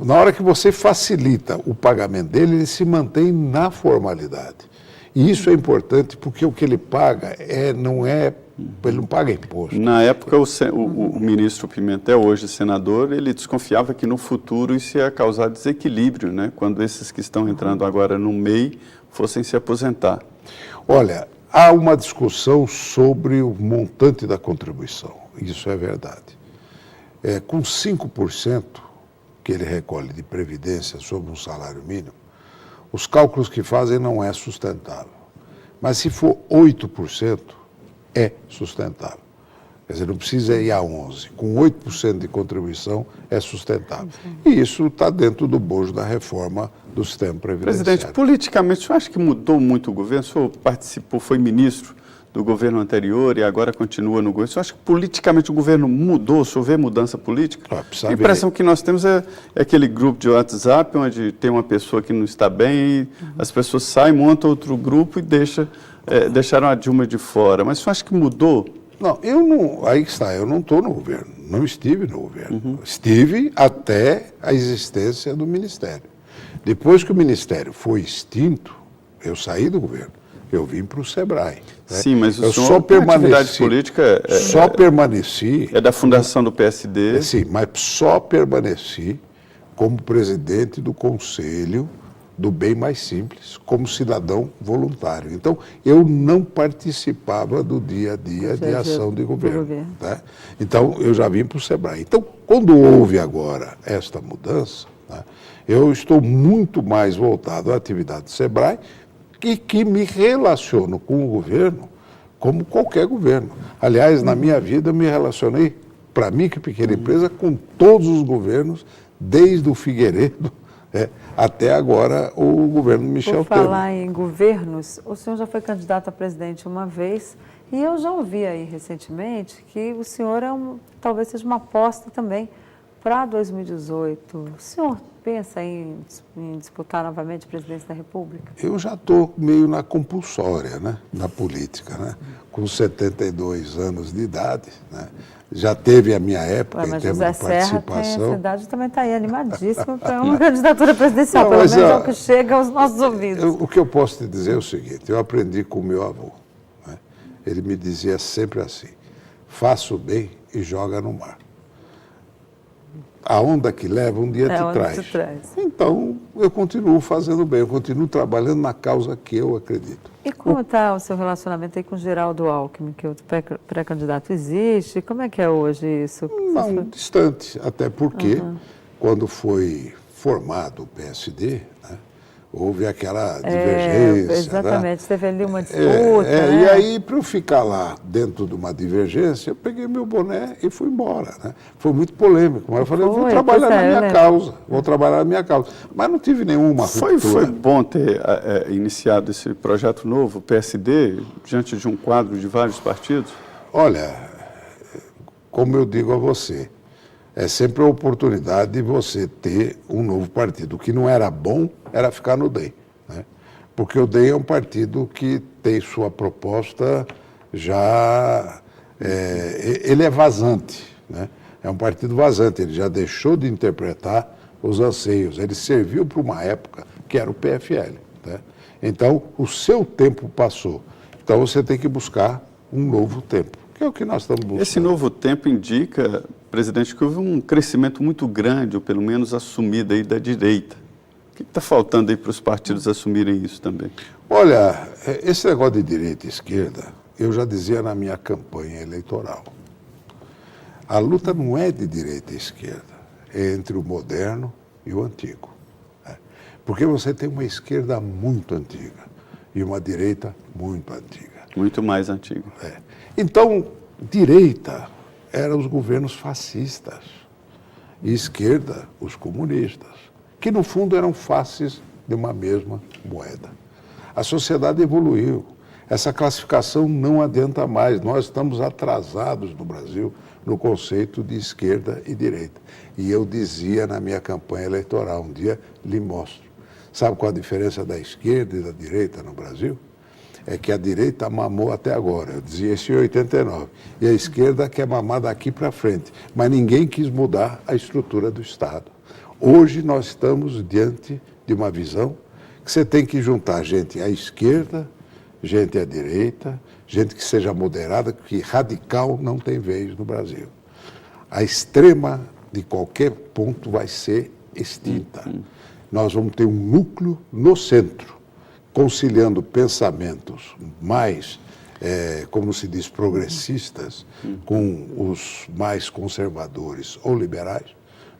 Speaker 2: na hora que você facilita o pagamento dele, ele se mantém na formalidade. E isso é importante porque o que ele paga ele não paga imposto.
Speaker 3: Na época, o ministro Pimentel, hoje senador, ele desconfiava que no futuro isso ia causar desequilíbrio, né? Quando esses que estão entrando agora no MEI fossem se aposentar.
Speaker 2: Olha, há uma discussão sobre o montante da contribuição. Isso é verdade. Com 5% que ele recolhe de previdência sobre um salário mínimo, os cálculos que fazem não é sustentável. Mas se for 8%, é sustentável. Quer dizer, não precisa ir a 11%. Com 8% de contribuição é sustentável. E isso está dentro do bojo da reforma do sistema previdenciário.
Speaker 3: Presidente, politicamente, o senhor acha que mudou muito o governo? O senhor participou, foi ministro do governo anterior e agora continua no governo. O senhor acha que politicamente o governo mudou? O senhor vê mudança política? A impressão que nós temos é aquele grupo de WhatsApp onde tem uma pessoa que não está bem e as pessoas saem, montam outro grupo e deixaram a Dilma de fora. Mas o senhor acha que mudou?
Speaker 2: Não, aí está, eu não estou no governo, não estive no governo. Estive até a existência do Ministério. Depois que o Ministério foi extinto, eu saí do governo, eu vim para o SEBRAE. Né?
Speaker 3: Sim, mas
Speaker 2: eu só
Speaker 3: atividade política
Speaker 2: permaneci...
Speaker 3: É da fundação do PSD?
Speaker 2: Sim, mas só permaneci como presidente do Conselho do Bem Mais Simples, como cidadão voluntário. Então, eu não participava do dia a dia de ação de governo. Né? Então, eu já vim para o SEBRAE. Então, quando houve agora esta mudança, né, eu estou muito mais voltado à atividade do SEBRAE e que me relaciono com o governo como qualquer governo. Aliás, na minha vida, eu me relacionei, para mim, que pequena empresa, com todos os governos, desde o Figueiredo até agora o governo Michel Temer.
Speaker 1: Por falar em governos, o senhor já foi candidato a presidente uma vez e eu já ouvi aí recentemente que o senhor talvez seja uma aposta também para 2018. O senhor pensa em disputar novamente a presidência da República?
Speaker 2: Eu já estou meio na compulsória, né, na política, né, com 72 anos de idade, né. Já teve a minha época em termos de participação.
Speaker 1: Essa idade também está aí animadíssima para uma candidatura presidencial, pelo menos é o que chega aos nossos ouvidos.
Speaker 2: O que eu posso te dizer é o seguinte, eu aprendi com o meu avô, né? Ele me dizia sempre assim, faça o bem e joga no mar. A onda que leva um dia te traz. Então, eu continuo fazendo bem, eu continuo trabalhando na causa que eu acredito.
Speaker 1: E como está o seu relacionamento aí com o Geraldo Alckmin, que o pré-candidato existe? Como é que é hoje isso?
Speaker 2: Não, distante, até porque quando foi formado o PSD, né, houve aquela divergência.
Speaker 1: Exatamente,
Speaker 2: né?
Speaker 1: teve ali uma disputa. Né?
Speaker 2: E aí, para eu ficar lá dentro de uma divergência, eu peguei meu boné e fui embora. Né? Foi muito polêmico, mas eu falei, eu vou trabalhar na minha causa, vou trabalhar na minha causa. Mas não tive nenhuma ruptura.
Speaker 3: Foi bom ter iniciado esse projeto novo, o PSD, diante de um quadro de vários partidos?
Speaker 2: Olha, como eu digo a você, é sempre a oportunidade de você ter um novo partido. O que não era bom era ficar no DEM, né? Porque o DEM é um partido que tem sua proposta já ele é vazante, né? É um partido vazante, ele já deixou de interpretar os anseios, ele serviu para uma época que era o PFL, né? Então, o seu tempo passou. Então, você tem que buscar um novo tempo, que é o que nós estamos buscando.
Speaker 3: Esse novo tempo indica, presidente, que houve um crescimento muito grande, ou pelo menos assumido aí da direita. O que está faltando aí para os partidos assumirem isso também?
Speaker 2: Olha, esse negócio de direita e esquerda, eu já dizia na minha campanha eleitoral. A luta não é de direita e esquerda, é entre o moderno e o antigo. Né? Porque você tem uma esquerda muito antiga e uma direita muito antiga.
Speaker 3: Muito mais antiga.
Speaker 2: Então, direita eram os governos fascistas e esquerda, os comunistas, que no fundo eram faces de uma mesma moeda. A sociedade evoluiu. Essa classificação não adianta mais. Nós estamos atrasados no Brasil no conceito de esquerda e direita. E eu dizia na minha campanha eleitoral, um dia lhe mostro. Sabe qual a diferença da esquerda e da direita no Brasil? É que a direita mamou até agora, eu dizia isso em 89, e a esquerda quer mamar daqui para frente. Mas ninguém quis mudar a estrutura do Estado. Hoje nós estamos diante de uma visão que você tem que juntar gente à esquerda, gente à direita, gente que seja moderada, que radical não tem vez no Brasil. A extrema de qualquer ponto vai ser extinta. Nós vamos ter um núcleo no centro, conciliando pensamentos mais, como se diz, progressistas, com os mais conservadores ou liberais,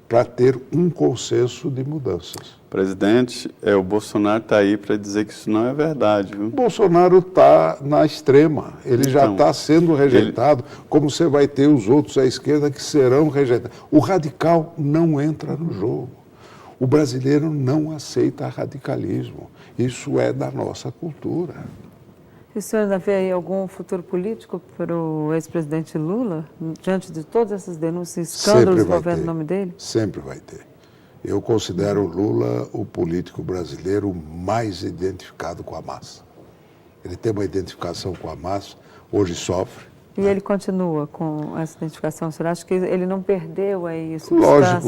Speaker 2: para ter um consenso de mudanças.
Speaker 3: Presidente, o Bolsonaro está aí para dizer que isso não é verdade, viu?
Speaker 2: O Bolsonaro está na extrema, ele já está sendo rejeitado, como você vai ter os outros à esquerda que serão rejeitados. O radical não entra no jogo. O brasileiro não aceita radicalismo. Isso é da nossa cultura.
Speaker 1: E o senhor ainda vê aí algum futuro político para o ex-presidente Lula, diante de todas essas denúncias e escândalos envolvendo o nome dele?
Speaker 2: Sempre vai ter. Eu considero o Lula o político brasileiro mais identificado com a massa. Ele tem uma identificação com a massa, hoje sofre.
Speaker 1: E ele continua com essa identificação? O senhor acha que ele não perdeu aí substância?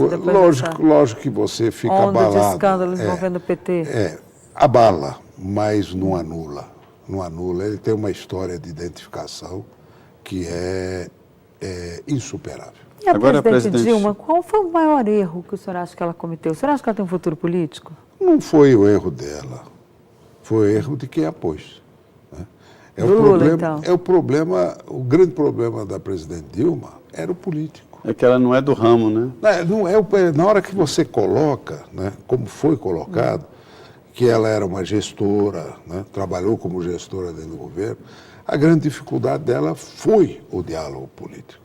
Speaker 2: Lógico que você fica
Speaker 1: onda
Speaker 2: abalado.
Speaker 1: De escândalos envolvendo o PT.
Speaker 2: Abala, mas não anula. Não anula. Ele tem uma história de identificação que é insuperável.
Speaker 1: E a agora, presidente Dilma, qual foi o maior erro que o senhor acha que ela cometeu? O senhor acha que ela tem um futuro político?
Speaker 2: Não foi o erro dela. Foi o erro de quem a pôs. Né? O grande problema da presidente Dilma era o político.
Speaker 3: É que ela não é do ramo, né?
Speaker 2: Na hora que você coloca, né, como foi colocado, que ela era uma gestora, né, trabalhou como gestora dentro do governo, a grande dificuldade dela foi o diálogo político.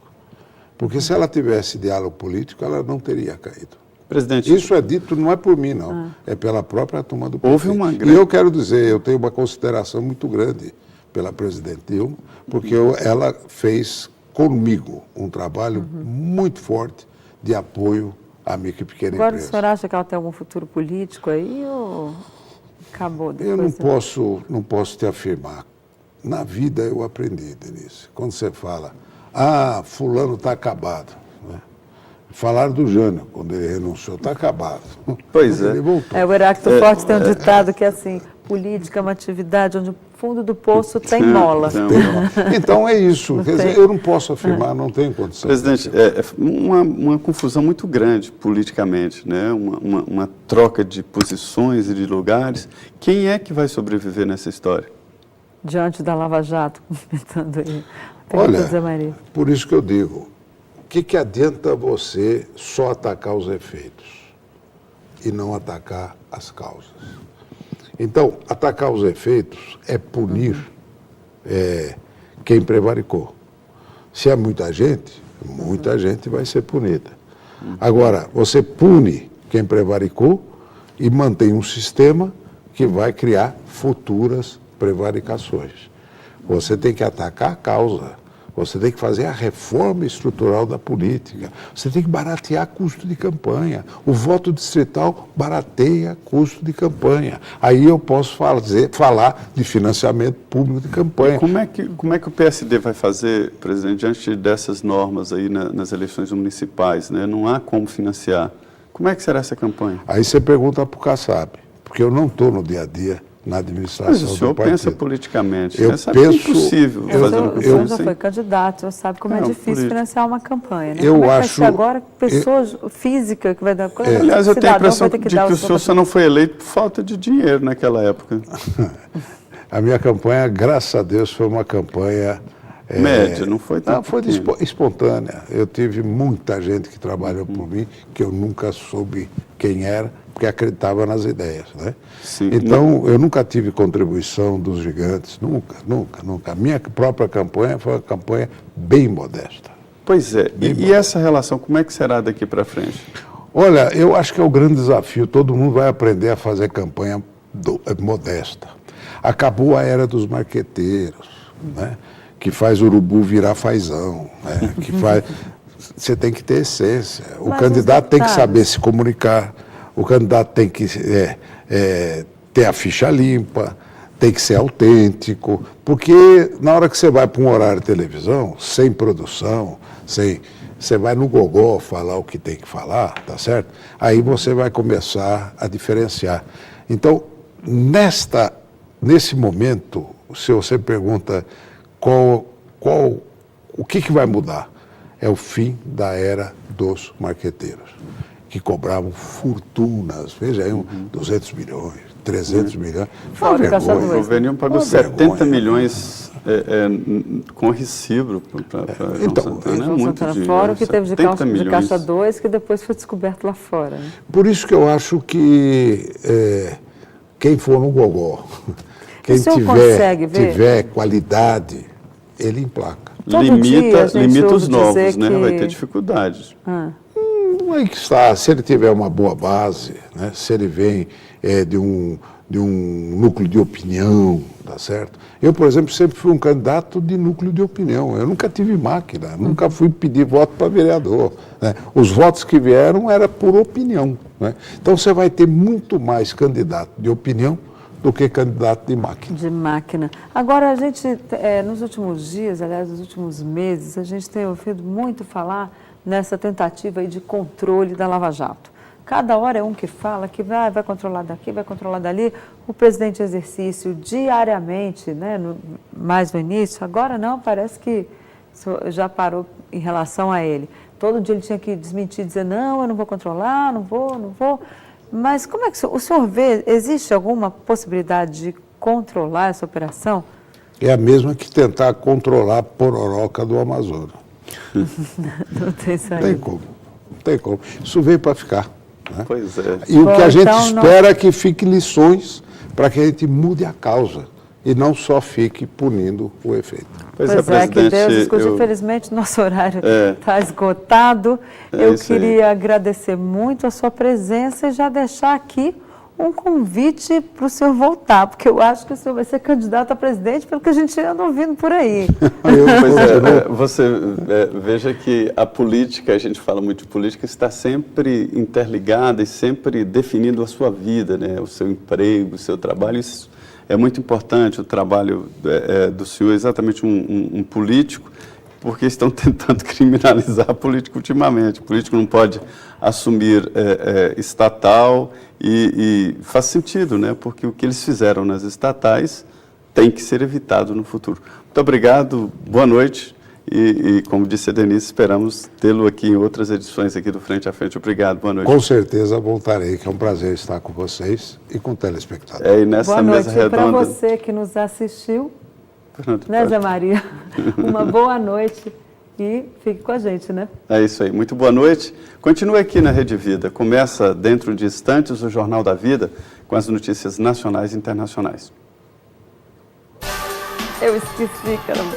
Speaker 2: Porque se ela tivesse diálogo político, ela não teria caído.
Speaker 3: Presidente,
Speaker 2: isso é dito, não é por mim, não. É pela própria turma do PT.
Speaker 3: Houve uma grande...
Speaker 2: E eu quero dizer, eu tenho uma consideração muito grande pela presidente Dilma, porque ela fez comigo um trabalho muito forte de apoio à micro e pequena empresa.
Speaker 1: Agora, o senhor acha que ela tem algum futuro político aí ou acabou depois?
Speaker 2: Eu não posso te afirmar. Na vida eu aprendi, Denise. Quando você fala, fulano está acabado. Né? Falaram do Jânio, quando ele renunciou, está acabado.
Speaker 3: Pois
Speaker 2: Ele voltou.
Speaker 1: O Heráclito Forte tem um ditado que é assim, política é uma atividade onde o fundo do poço tem mola.
Speaker 2: Então é isso. Quer dizer, eu não posso afirmar, não tenho condição.
Speaker 3: Presidente, uma confusão muito grande politicamente, né? Uma troca de posições e de lugares. Quem é que vai sobreviver nessa história?
Speaker 1: Diante da Lava Jato, comentando aí.
Speaker 2: Olha, por isso que eu digo, o que adianta você só atacar os efeitos e não atacar as causas? Então, atacar os efeitos é punir quem prevaricou. Se é muita gente vai ser punida. Agora, você pune quem prevaricou e mantém um sistema que vai criar futuras prevaricações. Você tem que atacar a causa. Você tem que fazer a reforma estrutural da política. Você tem que baratear custo de campanha. O voto distrital barateia custo de campanha. Aí eu posso falar de financiamento público de campanha.
Speaker 3: Como é que o PSD vai fazer, presidente, diante dessas normas aí nas eleições municipais, né? Não há como financiar. Como é que será essa campanha?
Speaker 2: Aí você pergunta para o Kassab, porque eu não estou no dia a dia na administração do partido.
Speaker 3: Mas o senhor pensa politicamente,
Speaker 2: eu
Speaker 3: né? Sabe
Speaker 2: penso,
Speaker 3: que é impossível fazer uma campanha.
Speaker 1: O senhor já foi candidato, o senhor sabe como é difícil
Speaker 3: político.
Speaker 1: financiar uma campanha, né?
Speaker 2: Eu
Speaker 1: Como é que vai
Speaker 2: acho-
Speaker 1: ser agora pessoas física que vai dar coisa?
Speaker 3: Aliás, eu tenho a
Speaker 1: Cidadão
Speaker 3: impressão
Speaker 1: vai ter
Speaker 3: de que
Speaker 1: dar
Speaker 3: o
Speaker 1: seu
Speaker 3: senhor só não foi eleito por falta de dinheiro naquela época.
Speaker 2: A minha campanha, graças a Deus, foi uma campanha...
Speaker 3: Média, não foi tão
Speaker 2: Não, foi espontânea. Eu tive muita gente que trabalhou por mim, que eu nunca soube quem era, porque acreditava nas ideias, né?
Speaker 3: Sim.
Speaker 2: Então, eu nunca tive contribuição dos gigantes, nunca. A minha própria campanha foi uma campanha bem modesta.
Speaker 3: Pois é. E essa relação, como é que será daqui para frente?
Speaker 2: Olha, eu acho que é o grande desafio, todo mundo vai aprender a fazer campanha modesta. Acabou a era dos marqueteiros, né? Que faz urubu virar fazão, né? Que faz... Você tem que ter essência. O
Speaker 1: Mas
Speaker 2: candidato tem que
Speaker 1: deputados-
Speaker 2: saber se comunicar, o candidato tem que ter a ficha limpa, tem que ser autêntico, porque na hora que você vai para um horário de televisão, sem produção, você vai no gogó falar o que tem que falar, tá certo? Aí você vai começar a diferenciar. Então, nesse momento, se você pergunta o que vai mudar, é o fim da era dos marqueteiros, que cobravam fortunas, veja aí, 200 milhões, 300 milhões. Foi uma
Speaker 1: Fora o Caixa
Speaker 2: vergonha.
Speaker 3: O
Speaker 1: Dois.
Speaker 3: governo pagou
Speaker 2: Uma
Speaker 3: 70
Speaker 2: vergonha.
Speaker 3: milhões com recibo para João
Speaker 2: Então,
Speaker 3: Santana. É
Speaker 1: João
Speaker 3: muito
Speaker 1: Santana,
Speaker 3: dinheiro.
Speaker 1: fora o que teve de
Speaker 3: 70
Speaker 1: Caixa
Speaker 3: milhões.
Speaker 1: 2, que depois foi descoberto lá fora, né?
Speaker 2: Por isso que eu acho que quem for no gogó, quem
Speaker 1: senhor consegue ver?
Speaker 2: tiver qualidade, ele emplaca.
Speaker 1: Todo dia a gente
Speaker 3: Limita os
Speaker 1: ouve
Speaker 3: novos,
Speaker 1: dizer
Speaker 3: né?
Speaker 1: que-
Speaker 3: Vai ter dificuldades.
Speaker 2: Aí que está, se ele tiver uma boa base, né? Se ele vem de um núcleo de opinião, tá certo? Eu, por exemplo, sempre fui um candidato de núcleo de opinião. Eu nunca tive máquina, nunca fui pedir voto para vereador, né? Os votos que vieram era por opinião, né? Então você vai ter muito mais candidato de opinião do que candidato de máquina.
Speaker 1: De máquina. Agora, a gente, nos últimos dias, aliás, nos últimos meses, a gente tem ouvido muito falar nessa tentativa aí de controle da Lava Jato. Cada hora é um que fala que vai controlar daqui, vai controlar dali. O presidente em exercício diariamente, né, mais no início, agora não, parece que já parou em relação a ele. Todo dia ele tinha que desmentir, dizer, não, eu não vou controlar, não vou. Mas como é que o senhor vê, existe alguma possibilidade de controlar essa operação?
Speaker 2: É a mesma que tentar controlar a pororoca do Amazonas.
Speaker 1: Não tem
Speaker 2: Não
Speaker 1: saída.
Speaker 2: tem como, não tem como. Isso veio para ficar, né?
Speaker 3: Pois é.
Speaker 2: E o que a gente
Speaker 1: Então, não-
Speaker 2: espera é que fique lições para que a gente mude a causa e não só fique punindo o efeito.
Speaker 3: Pois
Speaker 1: Que
Speaker 3: presidente,
Speaker 1: Deus escute.
Speaker 3: eu-
Speaker 1: Infelizmente, nosso horário
Speaker 3: É.
Speaker 1: está esgotado.
Speaker 3: É
Speaker 1: Eu
Speaker 3: isso aí.
Speaker 1: queria agradecer muito a sua presença e já deixar aqui um convite para o senhor voltar, porque eu acho que o senhor vai ser candidato a presidente, pelo que a gente anda ouvindo por aí.
Speaker 3: Pois é, você veja que a política, a gente fala muito de política, está sempre interligada e sempre definindo a sua vida, né? O seu emprego, o seu trabalho. Isso é muito importante, o trabalho do senhor, exatamente um político, porque estão tentando criminalizar a política ultimamente. O político não pode assumir estatal e faz sentido, né? Porque o que eles fizeram nas estatais tem que ser evitado no futuro. Muito obrigado, boa noite e como disse a Denise, esperamos tê-lo aqui em outras edições aqui do Frente a Frente. Obrigado, boa noite.
Speaker 2: Com certeza voltarei, que é um prazer estar com vocês e com o telespectador.
Speaker 3: E nessa
Speaker 1: Boa noite
Speaker 3: mesa
Speaker 1: para
Speaker 3: redonda...
Speaker 1: você que nos assistiu,
Speaker 3: Pronto,
Speaker 1: né,
Speaker 3: pode.
Speaker 1: Zé Maria? Uma boa noite e fique com a gente, né?
Speaker 3: É isso aí. Muito boa noite. Continue aqui na Rede Vida. Começa dentro de instantes o Jornal da Vida com as notícias nacionais e internacionais.
Speaker 1: Eu esqueci, caramba.